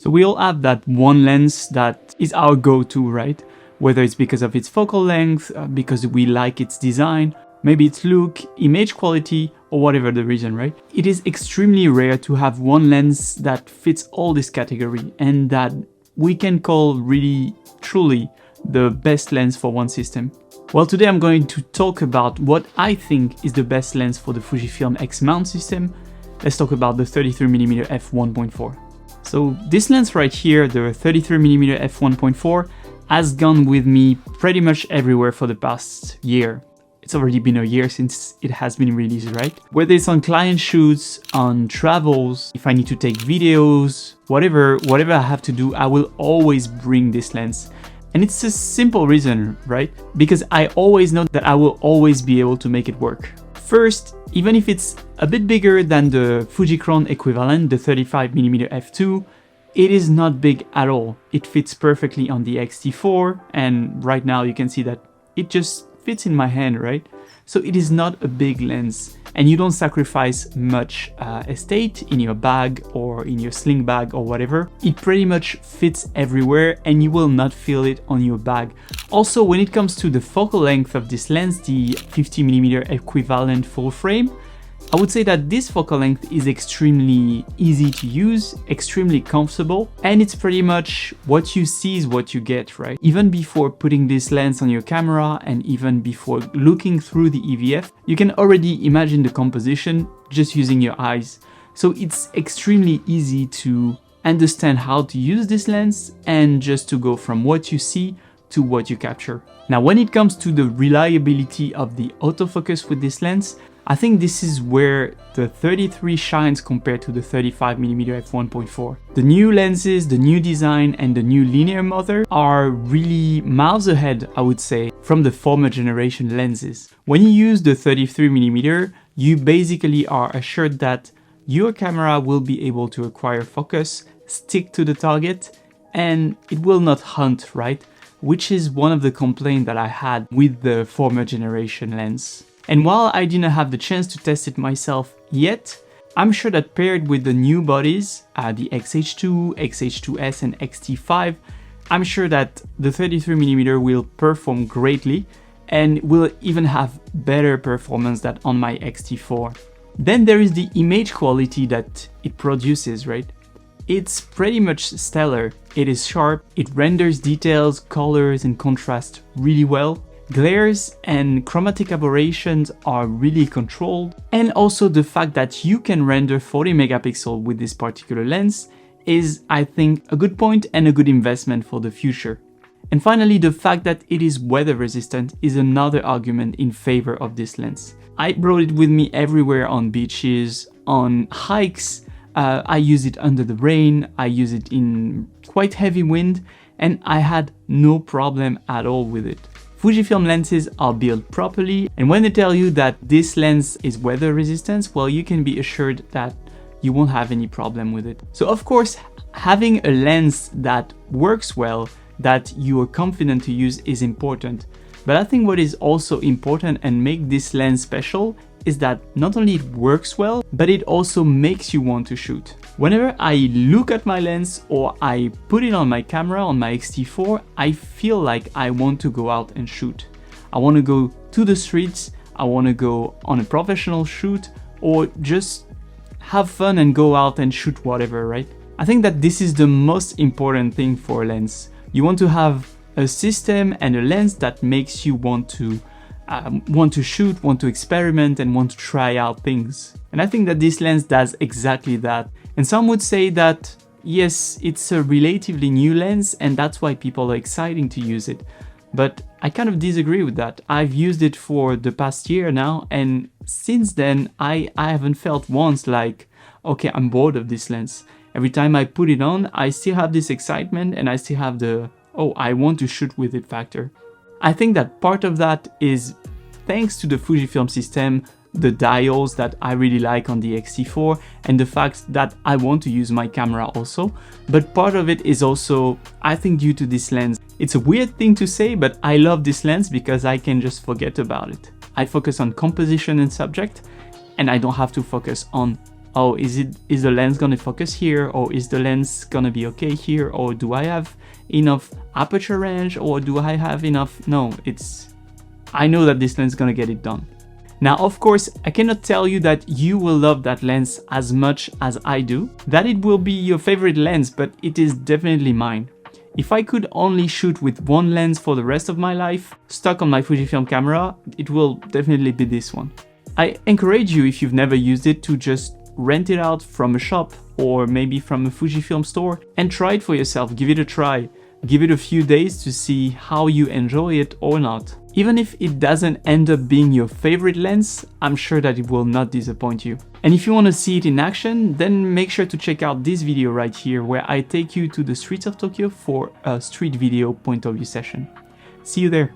So we all have that one lens that is our go-to, right? Whether it's because of its focal length, because we like its design, maybe its look, image quality, or whatever the reason, right? It is extremely rare to have one lens that fits all this category and that we can call really, truly the best lens for one system. Well, today I'm going to talk about what I think is the best lens for the Fujifilm X mount system. Let's talk about the 33mm f1.4. So this lens right here, the 33mm f1.4, has gone with me pretty much everywhere for the past year. It's already been a year since it has been released, right? Whether it's on client shoots, on travels, if I need to take videos, whatever I have to do, I will always bring this lens. And it's a simple reason, right? Because I always know that I will always be able to make it work. First, even if it's a bit bigger than the Fujicron equivalent, the 35mm f2, it is not big at all. It fits perfectly on the X-T4, and right now you can see that it just fits in my hand, right? So it is not a big lens, and you don't sacrifice much estate in your bag or in your sling bag or whatever. It pretty much fits everywhere and you will not feel it on your bag. Also, when it comes to the focal length of this lens, the 50mm equivalent full frame, I would say that this focal length is extremely easy to use, extremely comfortable, and it's pretty much what you see is what you get, right? Even before putting this lens on your camera and even before looking through the EVF, you can already imagine the composition just using your eyes. So it's extremely easy to understand how to use this lens and just to go from what you see to what you capture. Now, when it comes to the reliability of the autofocus with this lens, I think this is where the 33 shines compared to the 35mm f1.4. The new lenses, the new design, and the new linear mother are really miles ahead, I would say, from the former generation lenses. When you use the 33mm, you basically are assured that your camera will be able to acquire focus, stick to the target, and it will not hunt, right? Which is one of the complaints that I had with the former generation lens. And while I didn't have the chance to test it myself yet, I'm sure that paired with the new bodies, the XH2, XH2S and XT5, I'm sure that the 33mm will perform greatly and will even have better performance than on my XT4. Then there is the image quality that it produces, right? It's pretty much stellar. It is sharp, it renders details, colors and contrast really well. Glares and chromatic aberrations are really controlled, and also the fact that you can render 40 megapixels with this particular lens is, I think, a good point and a good investment for the future. And finally, the fact that it is weather resistant is another argument in favor of this lens. I brought it with me everywhere on beaches, on hikes, I use it under the rain, I use it in quite heavy wind, and I had no problem at all with it. Fujifilm lenses are built properly, and when they tell you that this lens is weather resistant, well, you can be assured that you won't have any problem with it. So of course, having a lens that works well, that you are confident to use is important. But I think what is also important and make this lens special is that not only it works well, but it also makes you want to shoot. Whenever I look at my lens or I put it on my camera on my X-T4, I feel like I want to go out and shoot. I want to go to the streets, I want to go on a professional shoot, or just have fun and go out and shoot whatever, right? I think that this is the most important thing for a lens. You want to have a system and a lens that makes you want to shoot, want to experiment, and want to try out things. And I think that this lens does exactly that. And some would say that, yes, it's a relatively new lens and that's why people are excited to use it. But I kind of disagree with that. I've used it for the past year now, and since then, I haven't felt once like, okay, I'm bored of this lens. Every time I put it on, I still have this excitement and I still have the, oh, I want to shoot with it factor. I think that part of that is thanks to the Fujifilm system, the dials that I really like on the X-T4, and the fact that I want to use my camera also. But part of it is also, I think, due to this lens. It's a weird thing to say, but I love this lens because I can just forget about it. I focus on composition and subject, and I don't have to focus on oh, is the lens gonna focus here, or is the lens gonna be okay here, or do I have enough aperture range, or do I have enough? No, I know that this lens is gonna get it done. Now, of course, I cannot tell you that you will love that lens as much as I do, that it will be your favorite lens, but it is definitely mine. If I could only shoot with one lens for the rest of my life, stuck on my Fujifilm camera, it will definitely be this one. I encourage you, if you've never used it, to just rent it out from a shop or maybe from a Fujifilm store and try it for yourself, give it a try. Give it a few days to see how you enjoy it or not. Even if it doesn't end up being your favorite lens, I'm sure that it will not disappoint you. And if you want to see it in action, then make sure to check out this video right here where I take you to the streets of Tokyo for a street video point of view session. See you there.